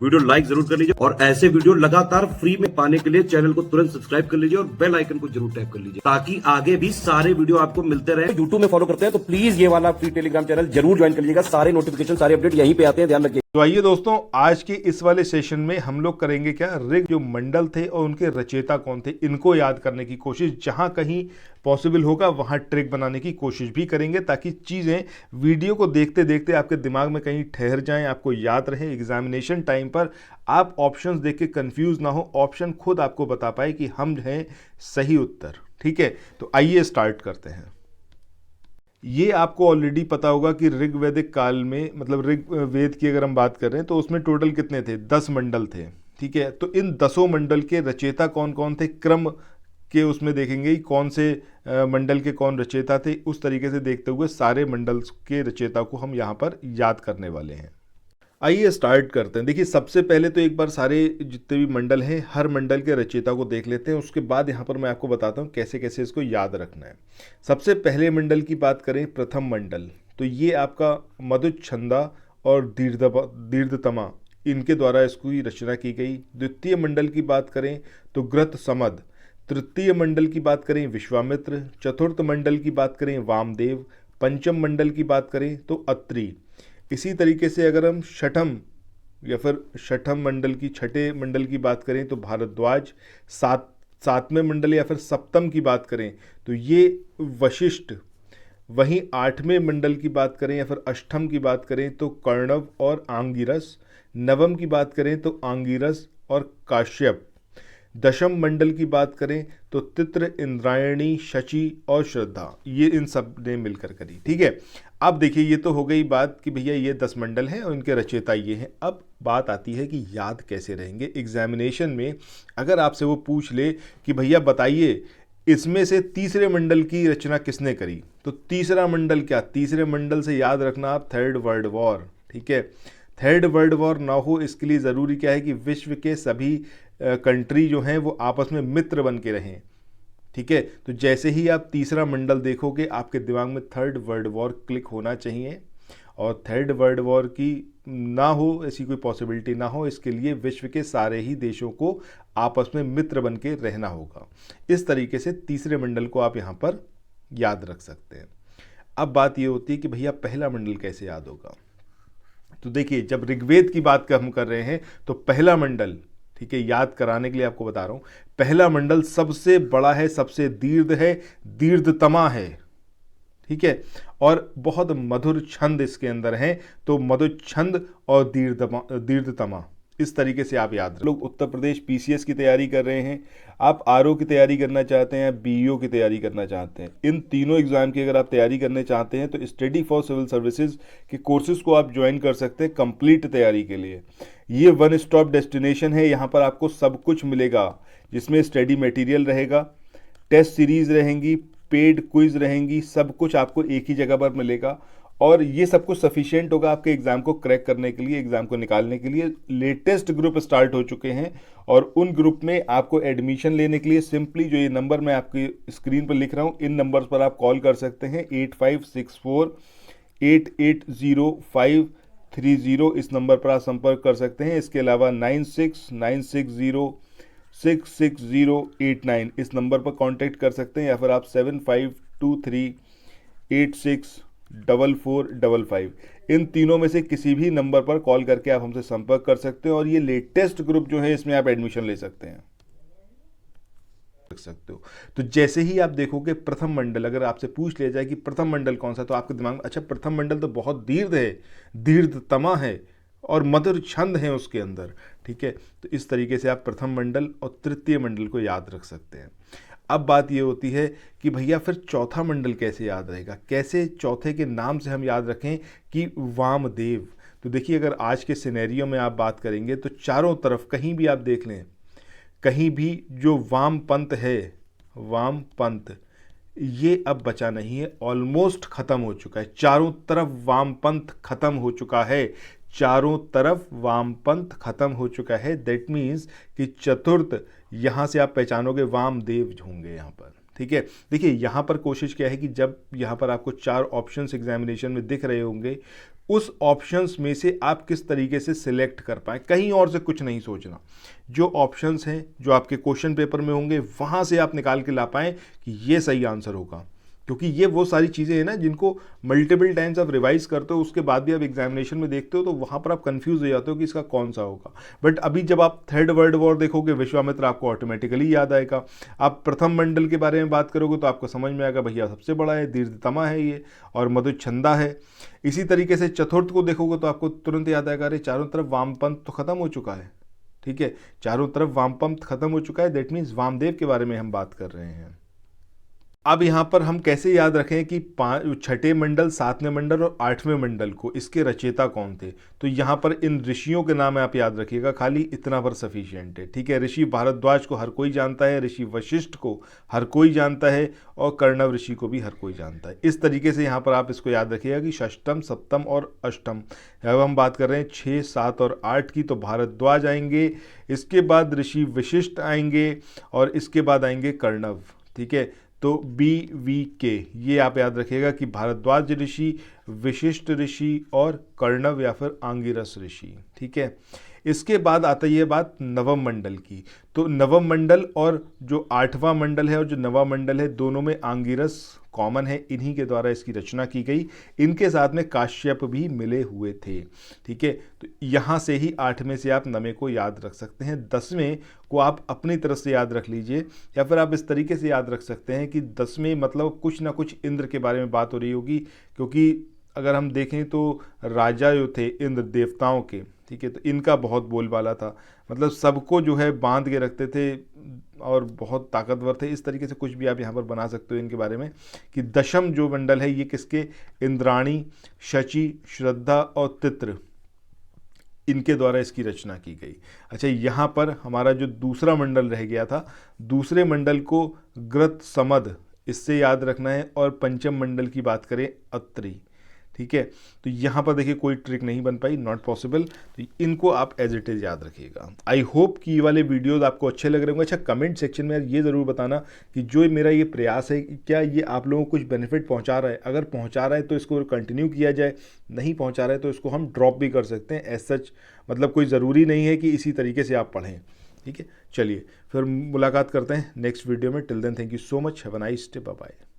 Video like जरूर कर लीजिए और ऐसे वीडियो लगातार फ्री में पाने के लिए चैनल को तुरंत सब्सक्राइब कर लीजिए और बेल आइकन को जरूर टैप कर लीजिए ताकि आगे भी सारे वीडियो आपको मिलते रहे। यूट्यूब में फॉलो करते हैं तो प्लीज ये वाला फ्री टेलीग्राम चैनल जरूर ज्वाइन कर लीजिएगा। सारे नोटिफिकेशन सारे अपडेट यहीं पे आते हैं, ध्यान रखिए। तो आइए दोस्तों, आज के इस वाले सेशन में हम लोग करेंगे क्या, ऋग जो मंडल थे और उनके रचयिता कौन थे इनको याद करने की कोशिश, जहां कहीं पॉसिबल होगा वहां ट्रिक बनाने की कोशिश भी करेंगे ताकि चीज़ें वीडियो को देखते देखते आपके दिमाग में कहीं ठहर जाएं, आपको याद रहे। एग्जामिनेशन टाइम पर आप ऑप्शंस देख के कंफ्यूज ना हो, ऑप्शन खुद आपको बता पाए कि हम हैं सही उत्तर। ठीक है, तो आइए स्टार्ट करते हैं। ये आपको ऑलरेडी पता होगा कि ऋग्वैदिक काल में, मतलब ऋग्वेद की अगर हम बात कर रहे हैं तो उसमें टोटल कितने थे, 10 मंडल थे। ठीक है, तो इन 10 मंडल के रचयिता कौन कौन थे, क्रम के उसमें देखेंगे कौन से मंडल के कौन रचयिता थे, उस तरीके से देखते हुए सारे मंडल के रचयिता को हम यहाँ पर याद करने वाले हैं। आइए स्टार्ट करते हैं। देखिए, सबसे पहले तो एक बार सारे जितने भी मंडल हैं हर मंडल के रचयिता को देख लेते हैं, उसके बाद यहाँ पर मैं आपको बताता हूँ कैसे कैसे इसको याद रखना है। सबसे पहले मंडल की बात करें, प्रथम मंडल, तो ये आपका मधुच्छंदा और दीर्घतमा इनके द्वारा इसकी रचना की गई। द्वितीय मंडल की बात करें तो ग्रत समद। तृतीय मंडल की बात करें विश्वामित्र। चतुर्थ मंडल की बात करें वामदेव। पंचम मंडल की बात करें तो अत्रि। इसी तरीके से अगर हम छठम मंडल की, छठे मंडल की बात करें तो भारद्वाज। सातवें मंडल या फिर सप्तम की बात करें तो ये वशिष्ठ। वहीं आठवें मंडल की बात करें या फिर अष्टम की बात करें तो कर्णव और आंगिरस। नवम की बात करें तो आंगिरस और काश्यप। दशम मंडल की बात करें तो तित्र, इंद्रायणी, शची और श्रद्धा, ये इन सब ने मिलकर करी। ठीक है, अब देखिए ये तो हो गई बात कि भैया ये 10 मंडल हैं और इनके रचयिता ये हैं। अब बात आती है कि याद कैसे रहेंगे एग्जामिनेशन में। अगर आपसे वो पूछ ले कि भैया बताइए इसमें से तीसरे मंडल की रचना किसने करी, तो तीसरा मंडल क्या, तीसरे मंडल से याद रखना आप थर्ड वर्ल्ड वॉर। ठीक है, थर्ड वर्ल्ड वॉर ना हो इसके लिए ज़रूरी क्या है कि विश्व के सभी कंट्री जो हैं वो आपस में मित्र बन के रहें। ठीक है, तो जैसे ही आप तीसरा मंडल देखोगे आपके दिमाग में थर्ड वर्ल्ड वॉर क्लिक होना चाहिए, और थर्ड वर्ल्ड वॉर की ना हो, ऐसी कोई पॉसिबिलिटी ना हो, इसके लिए विश्व के सारे ही देशों को आपस में मित्र बन के रहना होगा। इस तरीके से तीसरे मंडल को आप यहाँ पर याद रख सकते हैं। अब बात ये होती है कि भैया पहला मंडल कैसे याद होगा। तो देखिए, जब ऋग्वेद की बात हम कर रहे हैं तो पहला मंडल, ठीक है, याद कराने के लिए आपको बता रहा हूं, पहला मंडल सबसे बड़ा है, सबसे दीर्घ है, दीर्घतमा है। ठीक है, और बहुत मधुर छंद इसके अंदर हैं, तो मधुच्छंद और दीर्घतमा, इस तरीके से आप याद रखें। लोग उत्तर प्रदेश पीसीएस की तैयारी कर रहे हैं, आप आरओ की तैयारी करना चाहते हैं, बीईओ की तैयारी करना चाहते हैं, इन तीनों एग्जाम की अगर आप तैयारी करने चाहते हैं तो स्टडी फॉर सिविल सर्विसेज के कोर्सेज को आप ज्वाइन कर सकते हैं कंप्लीट तैयारी के लिए। ये वन स्टॉप डेस्टिनेशन है, यहाँ पर आपको सब कुछ मिलेगा, जिसमें स्टडी मटेरियल रहेगा, टेस्ट सीरीज रहेंगी, पेड क्विज रहेंगी, सब कुछ आपको एक ही जगह पर मिलेगा। और ये सब कुछ सफिशिएंट होगा आपके एग्जाम को क्रैक करने के लिए, एग्जाम को निकालने के लिए। लेटेस्ट ग्रुप स्टार्ट हो चुके हैं और उन ग्रुप में आपको एडमिशन लेने के लिए सिंपली जो ये नंबर मैं आपकी स्क्रीन पर लिख रहा हूँ, इन नंबर्स पर आप कॉल कर सकते हैं। 8564880530, इस नंबर पर आप संपर्क कर सकते हैं। इसके अलावा 9696066089 इस नंबर पर कांटेक्ट कर सकते हैं, या फिर आप 7523864455 इन तीनों में से किसी भी नंबर पर कॉल करके आप हमसे संपर्क कर सकते हैं। और ये लेटेस्ट ग्रुप जो है इसमें आप एडमिशन ले सकते हैं, सकते हो। तो जैसे ही आप देखोगे प्रथम मंडल, अगर आपसे पूछ लिया जाए कि प्रथम मंडल कौन सा, तो आपके दिमाग में अच्छा प्रथम मंडल तो बहुत दीर्घ है, दीर्घतमा है और मधुर छंद है उसके अंदर। ठीक है, तो इस तरीके से आप प्रथम मंडल और तृतीय मंडल को याद रख सकते हैं। अब बात ये होती है कि भैया फिर चौथा मंडल कैसे याद रहेगा, कैसे चौथे के नाम से हम याद रखें कि वामदेव। तो देखिए, अगर आज के सिनेरियो में आप बात करेंगे तो चारों तरफ कहीं भी आप देख लें, कहीं भी जो वाम पंथ है, वाम पंथ ये अब बचा नहीं है, ऑलमोस्ट खत्म हो चुका है। चारों तरफ वामपंथ खत्म हो चुका है, चारों तरफ वामपंथ खत्म हो चुका है। दैट मीन्स कि चतुर्थ यहां से आप पहचानोगे वामदेव होंगे यहां पर। ठीक है, देखिए यहां पर कोशिश क्या है कि जब यहां पर आपको 4 ऑप्शंस एग्जामिनेशन में दिख रहे होंगे, उस ऑप्शंस में से आप किस तरीके से सिलेक्ट कर पाएँ, कहीं और से कुछ नहीं सोचना। जो ऑप्शंस हैं जो आपके क्वेश्चन पेपर में होंगे वहाँ से आप निकाल के ला पाएँ कि ये सही आंसर होगा, क्योंकि ये वो सारी चीज़ें हैं ना जिनको मल्टीपल टाइम्स आप रिवाइज करते हो, उसके बाद भी आप एग्जामिनेशन में देखते हो तो वहाँ पर आप कंफ्यूज हो जाते हो कि इसका कौन सा होगा। बट अभी जब आप थर्ड वर्ल्ड वॉर देखोगे, विश्वामित्र आपको ऑटोमेटिकली याद आएगा। आप प्रथम मंडल के बारे में बात करोगे तो आपको समझ में आएगा भैया सबसे बड़ा है, दीर्घतमा है ये, और मधुच्छंदा है। इसी तरीके से चतुर्थ को देखोगे तो आपको तुरंत याद आएगा, अरे चारों तरफ वामपंथ तो खत्म हो चुका है। ठीक है, चारों तरफ वामपंथ खत्म हो चुका है, दैट मीन्स वामदेव के बारे में हम बात कर रहे हैं। अब यहाँ पर हम कैसे याद रखें कि छठे मंडल, सातवें मंडल और आठवें मंडल को इसके रचयिता कौन थे? तो यहाँ पर इन ऋषियों के नाम आप याद रखिएगा, खाली इतना पर सफिशिएंट है। ठीक है, ऋषि भारद्वाज को हर कोई जानता है, ऋषि वशिष्ठ को हर कोई जानता है, और कर्णव ऋषि को भी हर कोई जानता है। इस तरीके से यहाँ पर आप इसको याद रखिएगा कि षष्टम, सप्तम और अष्टम, अब हम बात कर रहे हैं 6, 7 और 8 की, तो भारद्वाज आएंगे, इसके बाद ऋषि वशिष्ठ आएंगे, और इसके बाद आएंगे कर्णव। ठीक है, तो BVK ये आप याद रखिएगा कि भारद्वाज ऋषि, विशिष्ट ऋषि और कर्णव या फिर आंगिरस ऋषि। ठीक है, इसके बाद आता है ये बात नवम मंडल की। तो नवम मंडल और जो आठवां मंडल है और जो नवम मंडल है, दोनों में आंगिरस कॉमन है, इन्हीं के द्वारा इसकी रचना की गई। इनके साथ में काश्यप भी मिले हुए थे। ठीक है, तो यहाँ से ही 8वें से आप 9वें को याद रख सकते हैं। 10वें को आप अपनी तरफ से याद रख लीजिए, या फिर आप इस तरीके से याद रख सकते हैं कि 10वें मतलब कुछ ना कुछ इंद्र के बारे में बात हो रही होगी, क्योंकि अगर हम देखें तो राजा जो थे इंद्र देवताओं के, ठीक है, तो इनका बहुत बोलबाला था, मतलब सबको जो है बांध के रखते थे और बहुत ताकतवर थे। इस तरीके से कुछ भी आप यहाँ पर बना सकते हो इनके बारे में कि दशम जो मंडल है ये किसके, इंद्राणी, शची, श्रद्धा और तित्र, इनके द्वारा इसकी रचना की गई। अच्छा, यहाँ पर हमारा जो दूसरा मंडल रह गया था, दूसरे मंडल को ग्रत समद, इससे याद रखना है, और पंचम मंडल की बात करें अत्रि। ठीक है, तो यहाँ पर देखिए कोई ट्रिक नहीं बन पाई, नॉट पॉसिबल, तो इनको आप एज इट इज याद रखिएगा। आई होप कि ये वाले वीडियोस आपको अच्छे लग रहे होंगे। अच्छा, कमेंट सेक्शन में ये ज़रूर बताना कि जो मेरा ये प्रयास है क्या ये आप लोगों को कुछ बेनिफिट पहुँचा रहा है। अगर पहुँचा रहा है तो इसको कंटिन्यू किया जाए, नहीं पहुँचा रहा है तो इसको हम ड्रॉप भी कर सकते हैं। एज सच मतलब कोई ज़रूरी नहीं है कि इसी तरीके से आप पढ़ें। ठीक है, चलिए फिर मुलाकात करते हैं नेक्स्ट वीडियो में। Till then thank you so much, have a nice day, bye bye.